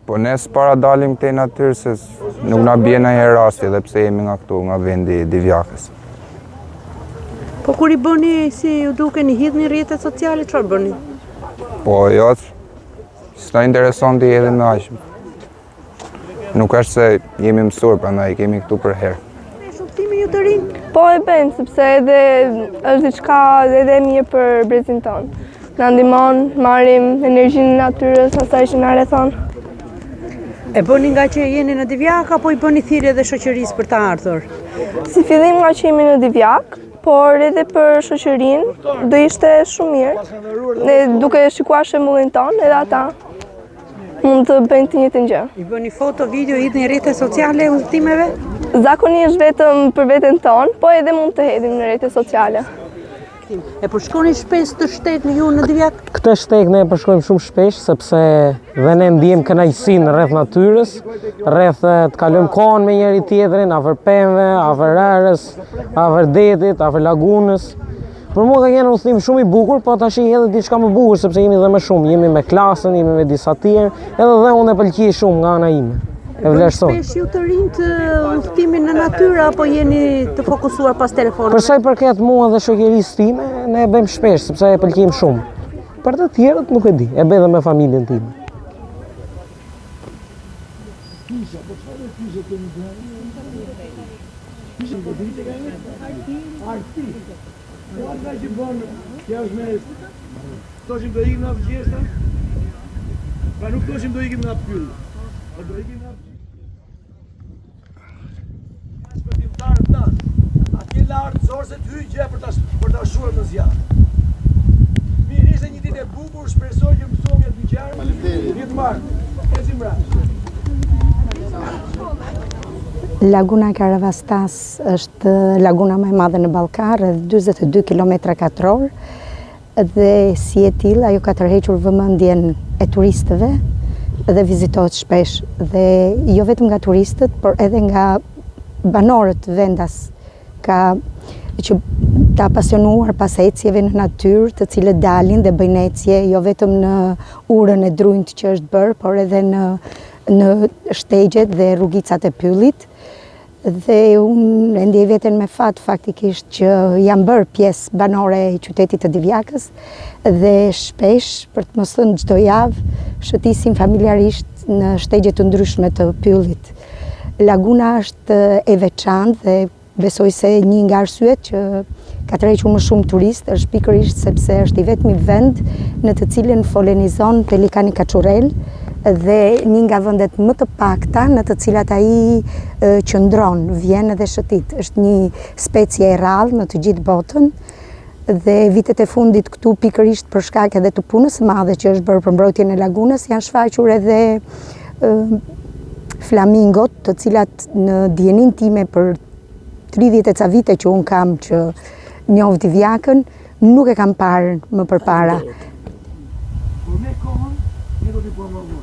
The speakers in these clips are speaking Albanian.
Po ne s'para dalim këtej natyrë se nuk na bie ndonjëherë rasti edhe pse jemi nga këtu, nga vendi i Divjakës. Po kur i bëni si ju duken, i hidhni rrjetet sociale, çfarë bëni? Po jo, s'na intereson të jedhim me aq. Nuk është se jemi mësuar, prandaj kemi këtu për herë. Udhtimi ju të rinj? Po e bëjmë, sepse edhe është diçka edhe mirë për brezin tonë. Na ndihmon, marrim energjinë e natyrës, asaj që na rrethon. E bëni nga që jeni në Divjak apo i bëni thirrje edhe shoqërisë për të ardhur? Si fillim nga që jemi në Divjak, por edhe për shoqërinë do ishte shumë mirë. Ne duke shikuar shembullin tonë, edhe ata mund të bëjnë të njëjtën gjë. I bëni foto, video, hidhni në rrjetet sociale udhëtimeve? Zakonisht vetëm për veten tonë, po edhe mund të hedhim në rrjetet sociale. E përshkoni shpesh të shteg ju në Divjak? Këtë shteg ne përshkojmë shumë shpesh, sepse dhe ne ndijmë kënaqësinë rreth natyrës, rreth të kalojmë kohën me njëri tjetrin, afër pemëve, afër rërës, afër detit, afër lagunës. Për mua ka qenë udhëtim shumë i bukur, po tash i edhe diçka më bukur sepse jemi dhe më shumë, jemi me klasën, jemi me disa tjerë, edhe dhe unë e pëlqej shumë nga ana ime. E vlerësoj. Shpesh ju të rinjt udhëtimin në natyrë apo jeni të fokusuar pas telefonit? Për sa i përket mua dhe shoqërisë time, ne e bëjmë shpesh sepse e pëlqejmë shumë. Për të tjerët nuk e di, e bëj edhe me familjen time. Toshim do ikim në vgjesta, pa nuk toshim do ikim në pyllë. Do ikim në shpëtimtarët tanë, atje lartë zorë se të hyjë gjë për ta shuar në zjarë. Mirë, ishte një ditë e bukur, shpresoj që mësoj një dyqarë. Vjetë marë, ecim rrashë. Laguna Karavastas është laguna më e madhe në Ballkan, rreth 42 km2, dhe si e tillë ajo ka tërhequr vëmendjen e turistëve dhe vizitohet shpesh, dhe jo vetëm nga turistët, por edhe nga banorët vendas, që ta pasionuar pas ecjeve në natyrë, të cilët dalin dhe bëjnë ecje jo vetëm në urën e drunjt që është bërë, por edhe në shtegjet dhe rrugicat e pyllit. Dhe unë e ndjej veten me fat faktikisht që jam bërë pjesë banore e qytetit të Divjakës dhe shpesh, për të mos thënë çdo javë, shëtisim familjarisht në shtegje të ndryshme të pyllit. Laguna është e veçantë dhe besoj se një nga arsyet që ka tërhequr më shumë turist është pikërisht sepse është i vetmi vend në të cilin folenizon pelikani kaçurel, dhe një nga vendet më të pakta në të cilat ai qëndron, vjen edhe shëtit. Është një specie e rrallë në të gjithë botën, dhe vitet e fundit këtu pikërisht për shkak edhe të punës së madhe që është bërë për mbrojtjen e lagunës, janë shfaqur edhe flamingot, të cilat në dijenin time për 30 e ca vite që unë kam që njoh Divjakën, nuk e kam parë më përpara. Por me kohën, ne do t'i promovojmë.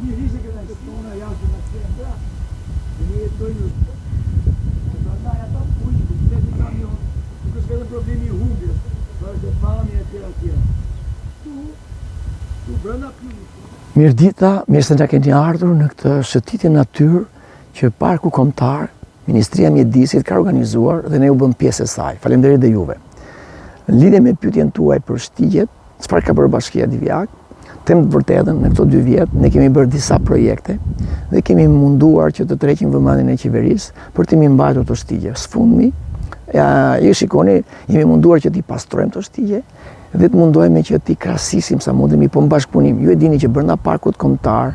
Një ishte këta stona jashtë në qendra, dhe ne jetojnë prandaj ata ujë, vetë një kamion, nuk është vetëm problemi i humbjes, por është e pamja e tjera. Tu brenda pyllit. Mirëdita, mirë se na keni ardhur në këtë shëtitje natyrë që Parku Kombëtar, Ministria e Mjedisit ka organizuar dhe ne u bëm pjesë e saj. Faleminderit dhe juve. Në lidhje me pyetjen tuaj për shtigjet, çfarë ka bërë Bashkia Divjak? Them të vërtetën, në këto 2 vjet ne kemi bërë disa projekte dhe kemi munduar që të tërheqim vëmendjen e qeverisë për të mbajtur këto shtigje. Sfundmi, ju shikoni, jemi munduar që t'i pastrojmë këto shtigje dhe të mundohemi që t'i krahasisim sa mundemi, po në bashkëpunim. Ju e dini që brenda Parkut Kombëtar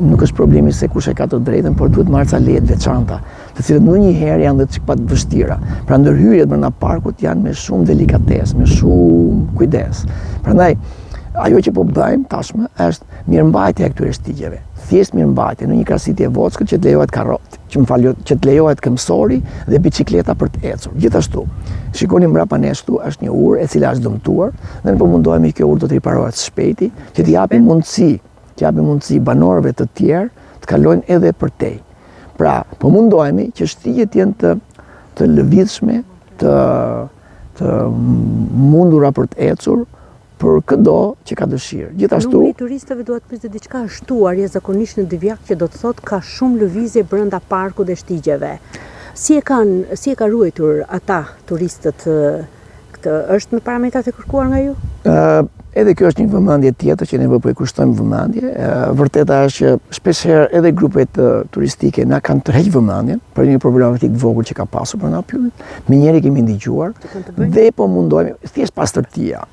nuk është problemi se kush e ka të drejtën, por duhet marrë ca leje të veçanta, të cilët ndonjëherë janë dhe pak të vështira. Pra ndërhyrjet brenda parkut janë me shumë delikatesë, me shumë kujdes. Prandaj ajo që po bëjmë tashmë është mirëmbajtja e këtyre shtigjeve. Thjesht mirëmbajtje në një krahasitje e vockët që të lejohet karrotë, që të lejohet këmbësori dhe bicikleta për të ecur. Gjithashtu, shikoni mbrapa nesh këtu është një urë e cila është dëmtuar dhe ne po mundohemi kjo urë do të riparohet së shpejti, që të japim mundësi banorëve të tjerë të kalojnë edhe përtej. Pra, po mundohemi që shtigjet jenë të lëvizshme, të mundura për të ecur, për këdo që ka dëshirë. Gjithashtu, numri i turistëve duhet pyesë diçka është shtuar jashtëzakonisht në Divjak, që do të thotë ka shumë lëvizje brenda parkut dhe shtigjeve. Si e ka ruajtur ata turistët këtë? Është në parametrat e kërkuar nga ju? Edhe kjo është një vëmendje tjetër që ne po i kushtojmë vëmendje. Vërteta është që shpeshherë edhe grupet turistike na kanë tërheq vëmendjen për një problematikë të vogël që ka pasur brenda pyllit. Menjëherë kemi ndigjuar dhe po mundohemi thjesht pastërtia.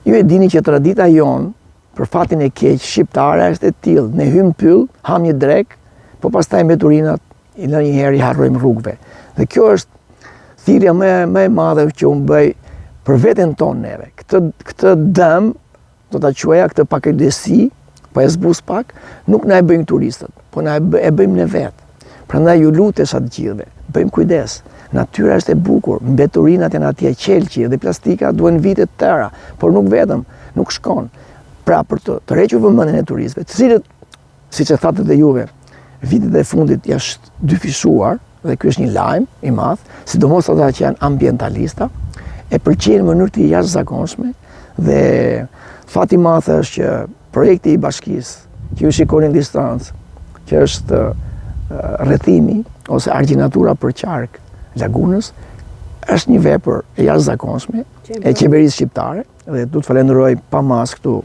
Ju e dini që tradita jon për fatin e keq shqiptare është e tillë, ne hym pyll, ham një drek, po pastaj me turinat ndonjëherë i harrojmë rrugëve. Dhe kjo është thirrja më e madhe që unë bëj për veten tonë neve. Këtë dëm, do ta quaja këtë pakëdesi, po e zbus pak, nuk na e bëjnë turistët, po na e bëjmë ne vetë. Prandaj ju lutesh atë gjithëve, bëjmë kujdes. Natyra është e bukur, mbeturinat janë atje, qelqi dhe plastika duhen vite të tëra, por nuk vetëm, nuk shkon. Pra për të tërhequr vëmendjen e turistëve, të cilët, siç e thatë dhe juve, vitet e fundit jashtë dyfishuar, dhe ky është një lajm i madh, sidomos ata që janë ambientalista, e përqejnë në mënyrë të jashtëzakonshme dhe fati i madh është që projekti i bashkisë që ju shikoni në distancë, që është rrethimi ose argjinatura për qark lagunës, është një vepër e jashtëzakonshme e qeverisë shqiptare dhe du të falenderoj pa mas këtu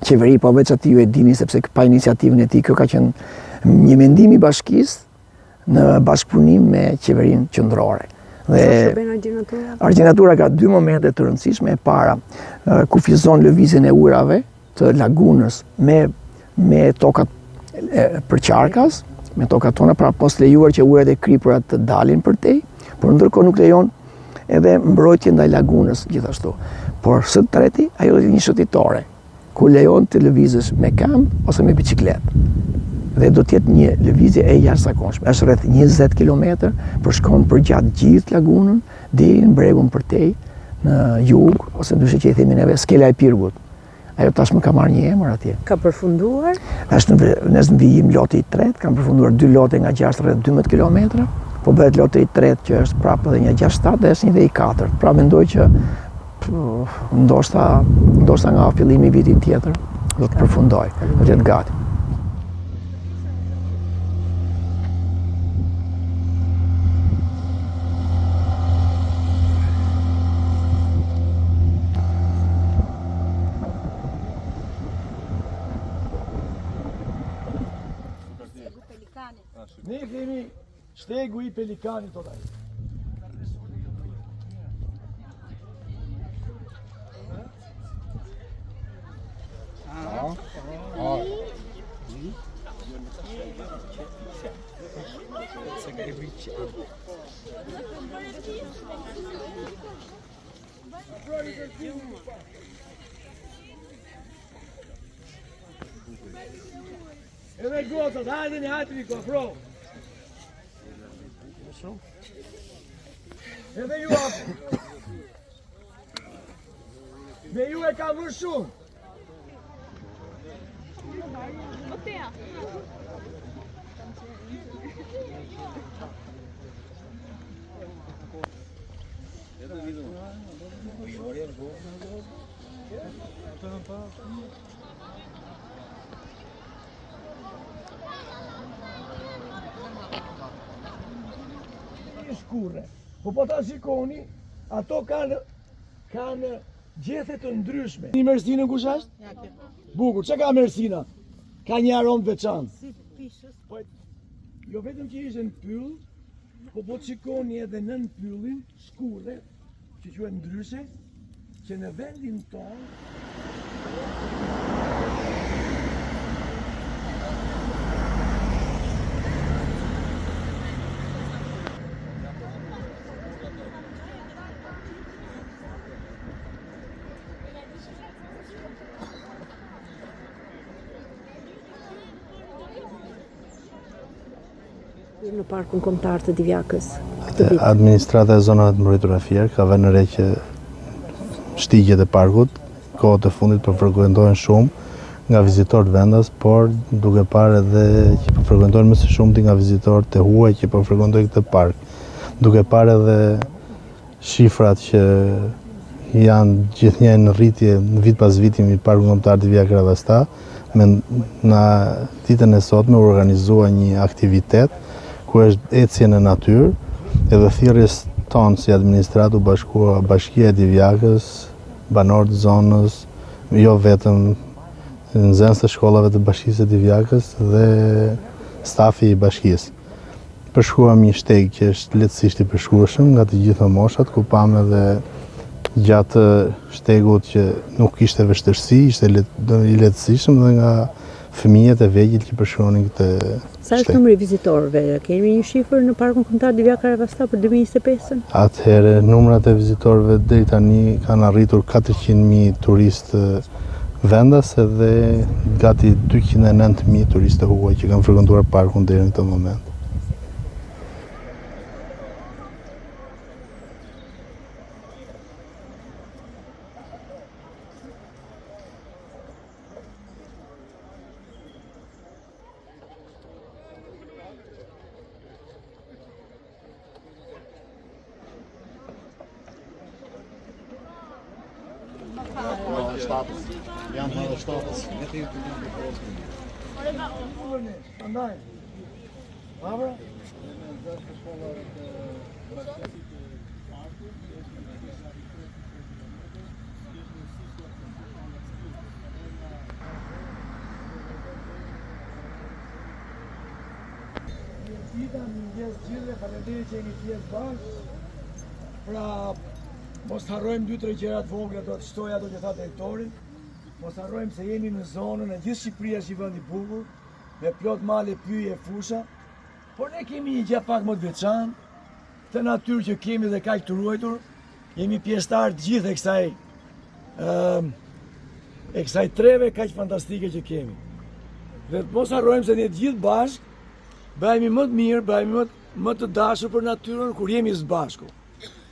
qeveri, po veç aty ju e dini sepse pa iniciativën e tij kjo ka qenë një mendim i bashkisë në bashkëpunim me qeverinë qendrore. Dhe argjinatura ka dy momente të rëndësishme. E para, kufizon lëvizjen e ujrave të lagunës me tokat për qarkas, me tokat tona, pra mos lejuar që ujrat e kripura të dalin përtej, por ndërkohë nuk lejon edhe mbrojtje ndaj lagunës gjithashtu. Por së treti, ajo është një shëtitore, ku lejon të lëvizësh me këmbë ose me biçikletë. Dhe do të jetë një lëvizje e jashtëzakonshme. Është rreth 20 kilometër, shkon përgjatë gjithë lagunën deri në bregun përtej në jug, ose ndryshe që i themi neve skela e Pirgut. Ajo tashmë ka marrë një emër atje. Ka përfunduar? Është në vijim loti i tretë, kanë përfunduar 2 lote nga 6 rreth 12 kilometra, po bëhet loti i tretë që është prapë edhe një 6-7 dhe është një dhe i 4. Pra mendoj që ndoshta nga fillimi i vitit tjetër do të përfundoj, do të jetë gati. Ne kemi shtegu i pelikanit të taj. Edhe gocat, hajde një hajtë riko, afro. Edhe ju apë. Me ju e ka vërë shumë. Shkurre, po ta shikoni, ato kanë gjethe të ndryshme. Një mersinën kush është? Bukur, që ka mersina? Ka një aromë veçantë. Si pishës. Jo vetëm që ishte në pyll, po të shikoni edhe nën pyllin, shkurre, që quhet ndryshe, që në vendin tonë në parkun kombëtar të Divjakës. Administrata e zonave të mbrojtura Fierë ka vënë re që shtigjet e parkut kohët e fundit përfrekuentohen shumë nga vizitorët vendas, por duke parë edhe që përfrekuentohen më së shumti nga vizitorët e huaj që përfrekuentojnë këtë park. Duke parë edhe shifrat që janë gjithnjë në rritje në vit pas viti i Parku Kombëtar Divjak Ravasta. Në ditën e sotme u organizua një aktivitet ku është ecje në natyrë, edhe thirrjes tonë si administratë u bashkua Bashkia e Divjakës, banorët të zonës, jo vetëm nxënës të shkollave të Bashkisë së Divjakës dhe stafi i bashkisë. Përshkruam një shteg që është lehtësisht i përshkrueshëm nga të gjitha moshat, ku pam edhe gjatë shtegut që nuk kishte vështirësi, ishte i lehtësishëm dhe nga fëmijët e vegjël që përshkruanin këtë Sa është numri i vizitorëve? Kemi një shifër në Parkun Kombëtar Divjak Ravasta për 2025-ën? Atëherë, numrat e vizitorëve deri tani kanë arritur 400.000 turistë vendas edhe gati 209.000 turistë huaj që kanë frekuentuar parkun deri në këtë moment. Faleminderit që jeni gjithë bashkë. Pra, mos harrojmë 2-3 gjëra të vogla, do të shtoja ato që tha drejtori. Mos harrojmë se jemi në zonën e gjithë Shqipëria është një vend i bukur, me plot male, pyje, fusha, por ne kemi një gjë pak më të veçantë, këtë natyrë që kemi dhe kaq të ruajtur, jemi pjesëtar të gjithë e kësaj treve kaq fantastike që kemi. Dhe mos harrojmë se ne të gjithë bashkë bëhemi më të mirë, bëhemi më të dashur për natyrën kur jemi së bashku.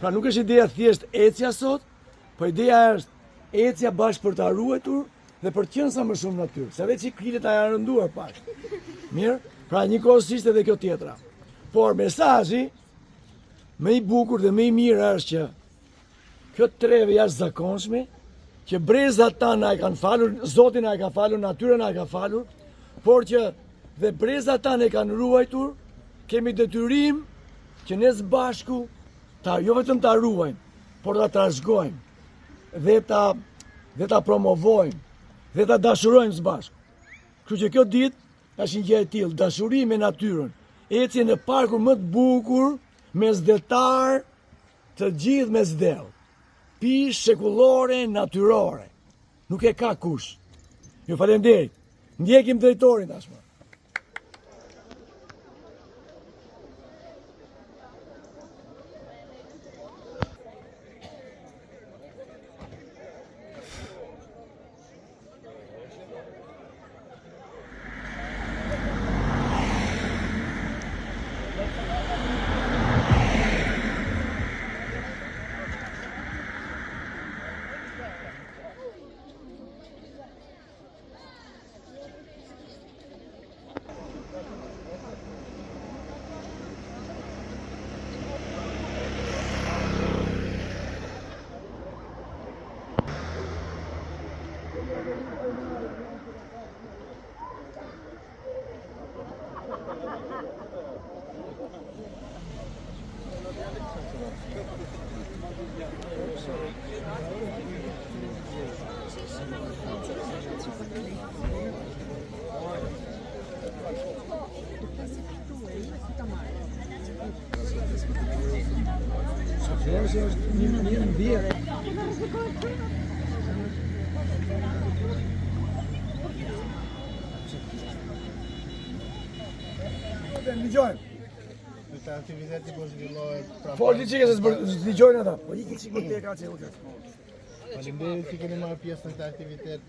Pra nuk është ideja thjesht ecja sot, po ideja është ecja bashkë për ta ruajtur dhe për të qenë sa më shumë natyrë. Se veç i krilet a janë rënduar pak. Mirë? Pra njëkohësisht edhe kjo tjetra. Por mesazhi më i bukur dhe më i mirë është që kjo treve jashtëzakonshme, që brezat tanë na e kanë falur, Zoti na e ka falur, natyra na e ka falur, por që dhe brezat tanë e kanë ruajtur, kemi detyrim që ne së bashku jo vetëm ta ruajmë, por ta trashëgojmë dhe ta promovojmë dhe ta dashurojmë së bashku. Kështu që kjo ditë është një gjë e tillë, dashuri me natyrën, ecje në parkun më të bukur, mesdetar të gjithë mesdhell. Pishë shekullore, natyrore. Nuk e ka kush. Ju faleminderit. Ndjekim drejtorin tashmë. Dëgjojmë. Këtë aktiviteti po zhvillohet pranë. Po liçike se dëgjojnë ata. Po iki sikur te ka çelë. Faleminderit që keni marrë pjesë në këtë aktivitet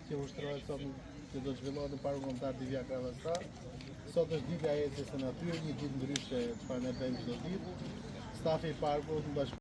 që ushtrohet sot që do të zhvillohet në Parkun Kombëtar Divjak Ravasta. Sot është dita e ecjes së natyrës, një ditë ndryshe çfarë ne bëjmë çdo ditë. Stafi i parkut